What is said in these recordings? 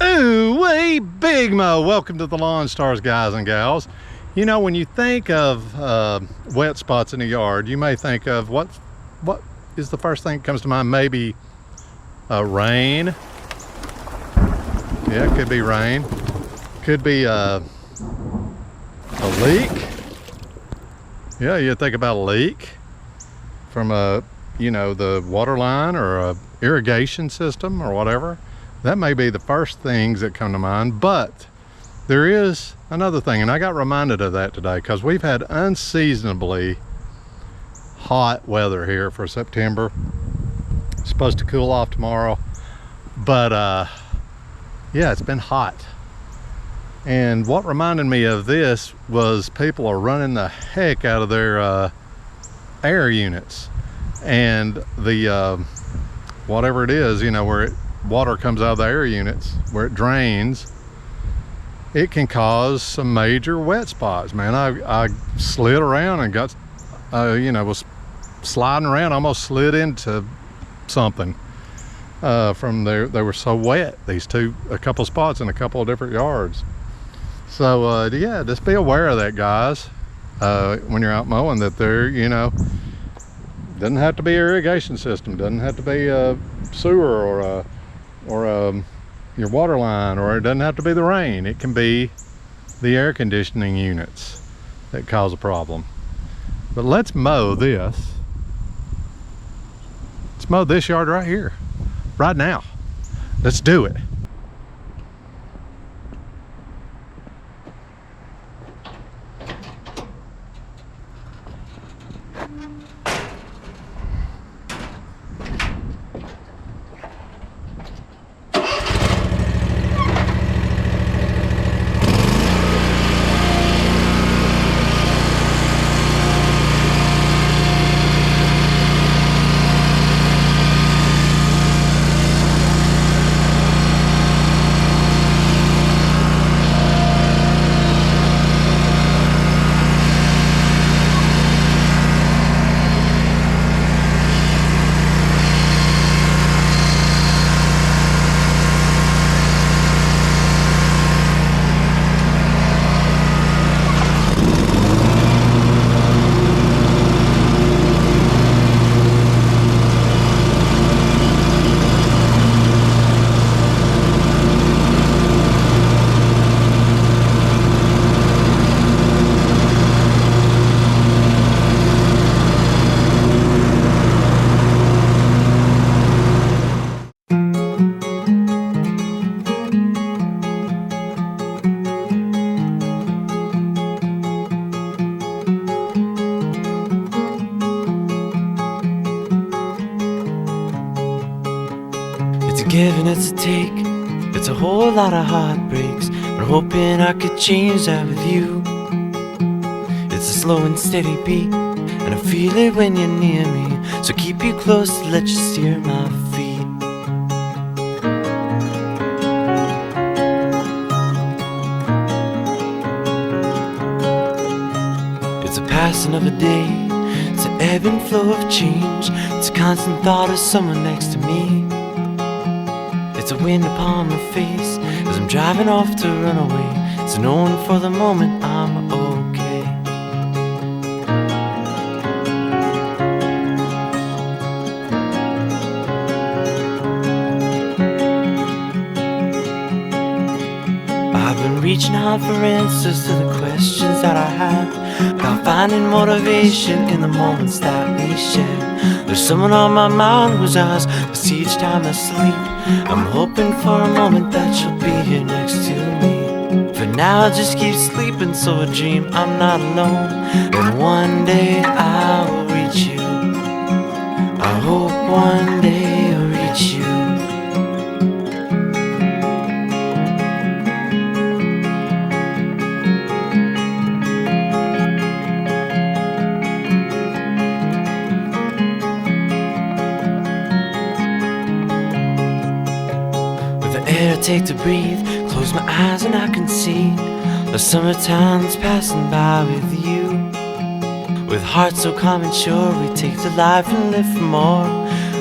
Ooh, way Big Mo. Welcome to the Lawn Stars, guys and gals. You know, when you think of wet spots in the yard, you may think of what is the first thing that comes to mind? Maybe rain. Yeah, it could be rain. Could be a leak. Yeah, you think about a leak from the water line or a irrigation system or whatever. That may be the first things that come to mind, but there is another thing, and I got reminded of that today because we've had unseasonably hot weather here for September. It's supposed to cool off tomorrow, but yeah, it's been hot. And what reminded me of this was people are running the heck out of their air units, and the whatever it is, where water comes out of the air units, where it drains, it can cause some major wet spots. Man, I slid around and got was sliding around, almost slid into something from there. They were so wet, a couple spots in a couple of different yards. So yeah, just be aware of that, guys, when you're out mowing, that there, doesn't have to be an irrigation system, doesn't have to be a sewer or your water line, or it doesn't have to be the rain. It can be the air conditioning units that cause a problem. But let's mow this. Let's mow this yard right here, right now. Let's do it. It's a give and it's a take. It's a whole lot of heartbreaks, but hoping I could change that with you. It's a slow and steady beat, and I feel it when you're near me. So keep you close to let you steer my feet. It's a passing of a day, it's an ebb and flow of change. It's a constant thought of someone next to me. It's a wind upon my face as I'm driving off to run away. It's knowing for the moment I'm okay. I've been reaching out for answers to the questions that I have, about finding motivation in the moments that we share. There's someone on my mind whose eyes I see each time I sleep. I'm hoping for a moment that you'll be here next to me. For now I'll just keep sleeping, so I dream I'm not alone. And one day I will reach you. I hope one day I'll reach you. Air I take to breathe, close my eyes and I can see the summertime that's passing by with you. With hearts so calm and sure, we take to life and live for more,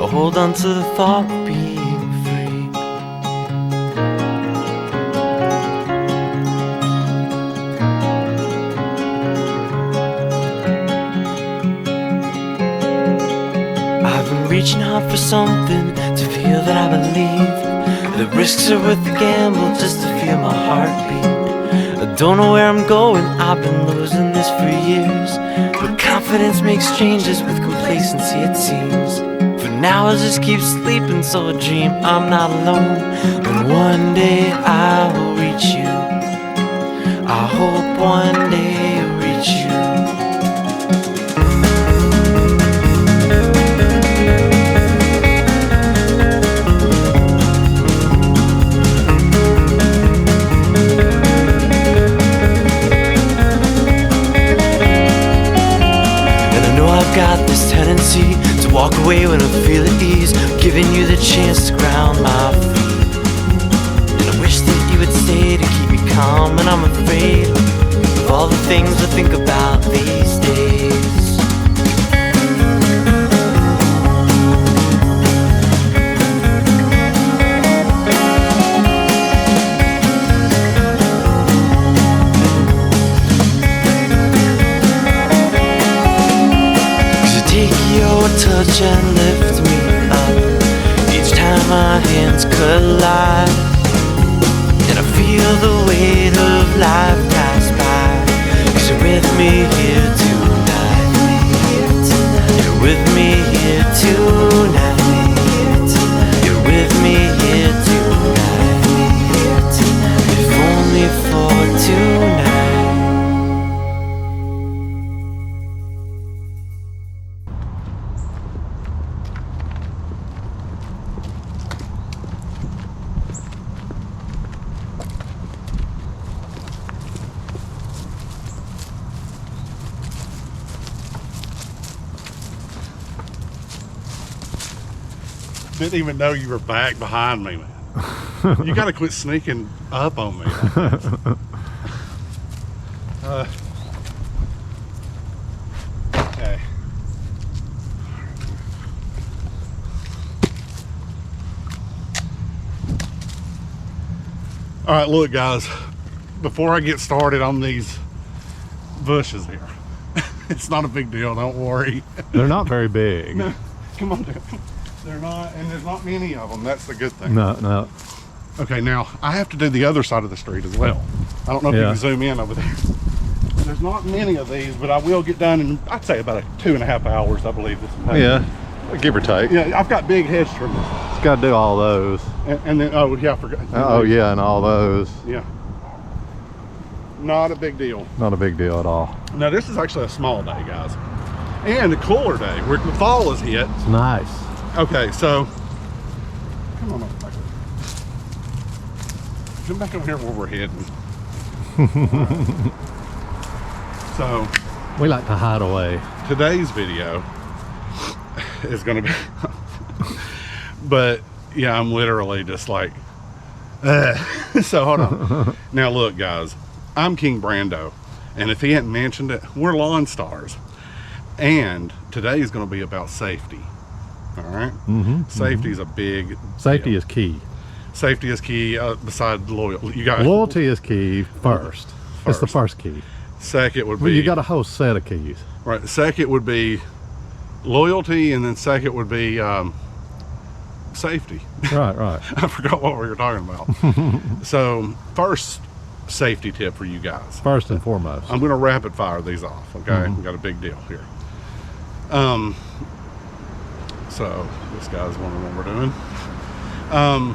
or hold on to the thought of being free. reaching out for something to feel that I believe. The risks are worth the gamble just to feel my heartbeat. I don't know where I'm going, I've been losing this for years. But confidence makes changes with complacency, it seems. For now I just keep sleeping, so I dream I'm not alone. And one day I will reach you. I hope one day I'll reach you. I've got this tendency to walk away when I feel at ease, giving you the chance to ground my feet. And I wish that you would stay to keep me calm, and I'm afraid of all the things I think about these days. Touch and lift me up each time our hands collide, and I feel the weight of life pass by. 'Cause you're with me here tonight. You're with me here tonight. You're with me here tonight. If only for tonight. Didn't even know you were back behind me, man. You gotta quit sneaking up on me. Okay. All right, look, guys. Before I get started on these bushes here, it's not a big deal. Don't worry. They're not very big. No, come on down. They're not, and there's not many of them. That's the good thing. No. Okay, now I have to do the other side of the street as well. I don't know if you can zoom in over there. There's not many of these, but I will get done in, I'd say, about 2.5 hours, I believe. This will take. Yeah, give or take. Yeah, I've got big hedge trimmers. It's got to do all those. And then, oh, yeah, I forgot. Oh, yeah, and all those. Yeah. Not a big deal. Not a big deal at all. Now, this is actually a small day, guys. And a cooler day. Where the fall is hit. It's nice. Okay, so come on up back. Come back over here where we're heading. So We like to hide away. today's video is gonna be but yeah, I'm literally just like so hold on. Now look, guys, I'm King Brando, and if he hadn't mentioned it, we're Lawn Stars, and today is going to be about safety. All right. Safety is a big Safety deal. is key. Safety is key. Besides loyalty, you got Loyalty is key first. It's the first key. Second would be, Well, you got a whole set of keys. right. Second would be loyalty, and then second would be safety. Right. I forgot what we were talking about. So first safety tip for you guys. First and foremost. I'm going to rapid fire these off. Okay, we got a big deal here. So this guy's wondering what we're doing.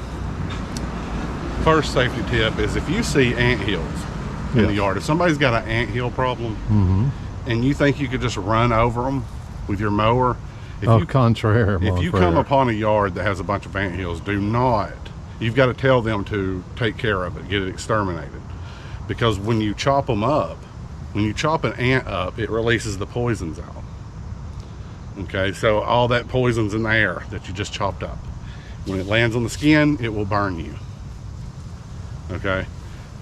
First safety tip is if you see ant hills in the yard, if somebody's got an ant hill problem and you think you could just run over them with your mower, if you come upon a yard that has a bunch of ant hills, do not, you've got to tell them to take care of it, get it exterminated. Because when you chop them up, when you chop an ant up, it releases the poisons out. Okay, so all that poison's in the air that you just chopped up. When it lands on the skin, it will burn you. Okay,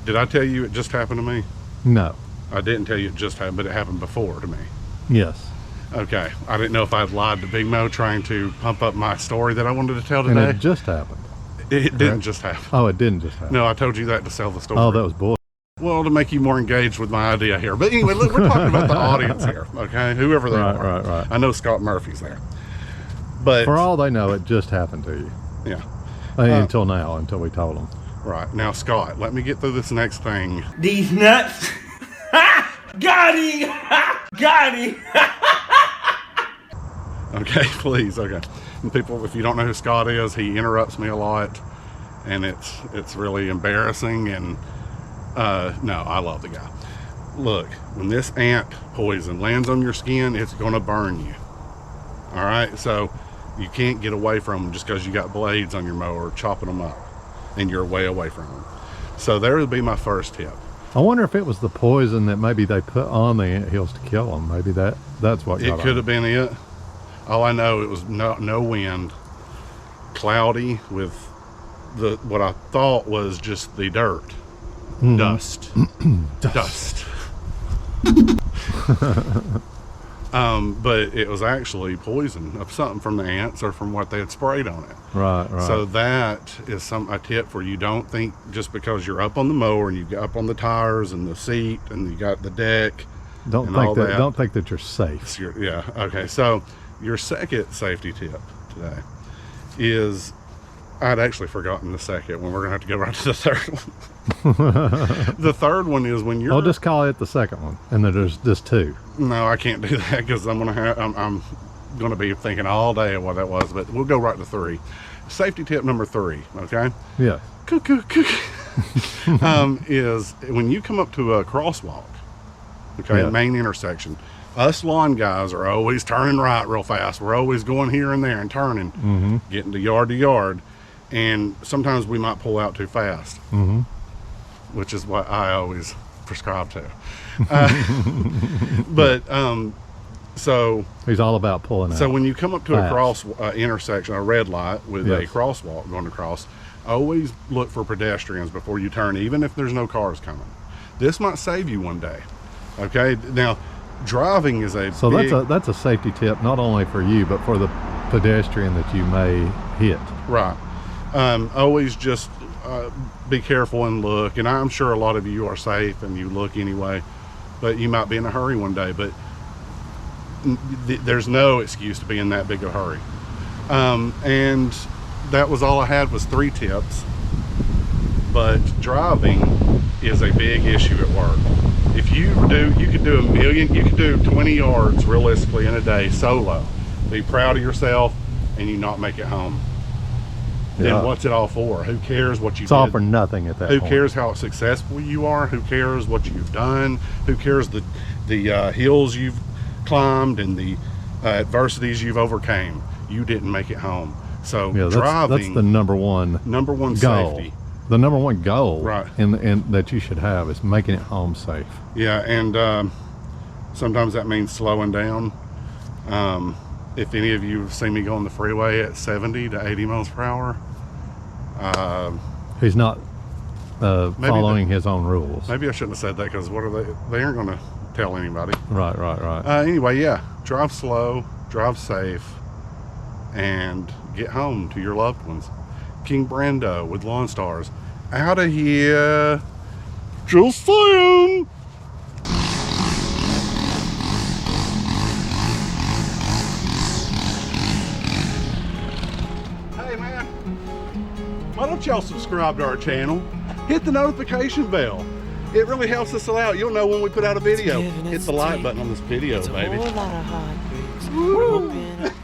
did I tell you it just happened to me? No. I didn't tell you it just happened, but it happened before to me. Yes. Okay, I didn't know if I'd lied to Big Mo trying to pump up my story that I wanted to tell today. And it just happened. It didn't just happen. Oh, it didn't just happen. No, I told you that to sell the story. Oh, that was bull. Well, to make you more engaged with my idea here. But anyway, look, we're talking about the audience here, okay? Whoever they are. Right. I know Scott Murphy's there. But For all they know, it just happened to you. yeah, Until now, until we told them. right. Now, Scott, let me get through this next thing. These nuts. Got him. Got him. Okay, please. Okay. And people, if you don't know who Scott is, he interrupts me a lot, and it's really embarrassing. And no, I love the guy. Look, when this ant poison lands on your skin, it's gonna burn you. All right, so you can't get away from them just because you got blades on your mower chopping them up, and you're way away from them. So there would be my first tip. I wonder if it was the poison that maybe they put on the anthills to kill them. Maybe that's what It got could them. have been it. All I know, it was no wind, cloudy with what I thought was just the dirt, dust, dust. But it was actually poison of something from the ants or from what they had sprayed on it. Right, right. So that is a tip for you. Don't think just because you're up on the mower and you got up on the tires and the seat and you got the deck. don't and all think that, that. don't think that you're safe. So yeah. Okay. So your second safety tip today is, I'd actually forgotten the second one. We're gonna have to go right to the third one. The third one is when you're. I'll just call it the second one, and then there's just two. No, I can't do that because I'm gonna be thinking all day of what that was. But we'll go right to 3. Safety tip number 3. Okay. Yeah. Cuckoo. Is when you come up to a crosswalk. Okay, Yeah. main intersection. Us lawn guys are always turning right real fast. We're always going here and there and turning, getting to yard, and sometimes we might pull out too fast, which is what I always prescribe to. But so He's all about pulling out. so when you come up to a Fast. cross intersection, a red light with a Yes. crosswalk going across, always look for pedestrians before you turn, even if there's no cars coming. This might save you one day. Okay, now driving is a So big, that's a safety tip, not only for you, but for the pedestrian that you may hit. right. Always just be careful and look. And I'm sure a lot of you are safe and you look anyway, but you might be in a hurry one day. But there's no excuse to be in that big a hurry. And that was all I had, was 3 tips. But driving is a big issue at work. If you could do 20 yards realistically in a day solo. Be proud of yourself, and you not make it home. Yeah. Then what's it all for? Who cares what you It's all did? for nothing at that Who point. cares how successful you are? Who cares what you've done? Who cares the hills you've climbed and the adversities you've overcame? You didn't make it home. So Yeah, driving, that's the number one number one goal. safety. The number one goal, Right. in that you should have is making it home safe. Yeah, and sometimes that means slowing down. If any of you have seen me go on the freeway at 70 to 80 miles per hour, He's not following his own rules. maybe I shouldn't have said that, because what are they aren't going to tell anybody. Right, right, right. Anyway, yeah, drive slow, drive safe, and get home to your loved ones. King Brando with Lawn Stars. Out of here. Just saying. Hey man, why don't y'all subscribe to our channel? Hit the notification bell. It really helps us out. You'll know when we put out a video. It's giving, Hit it's the like taking. button on this video, It's a baby. whole lot of heartbreaks. Hoping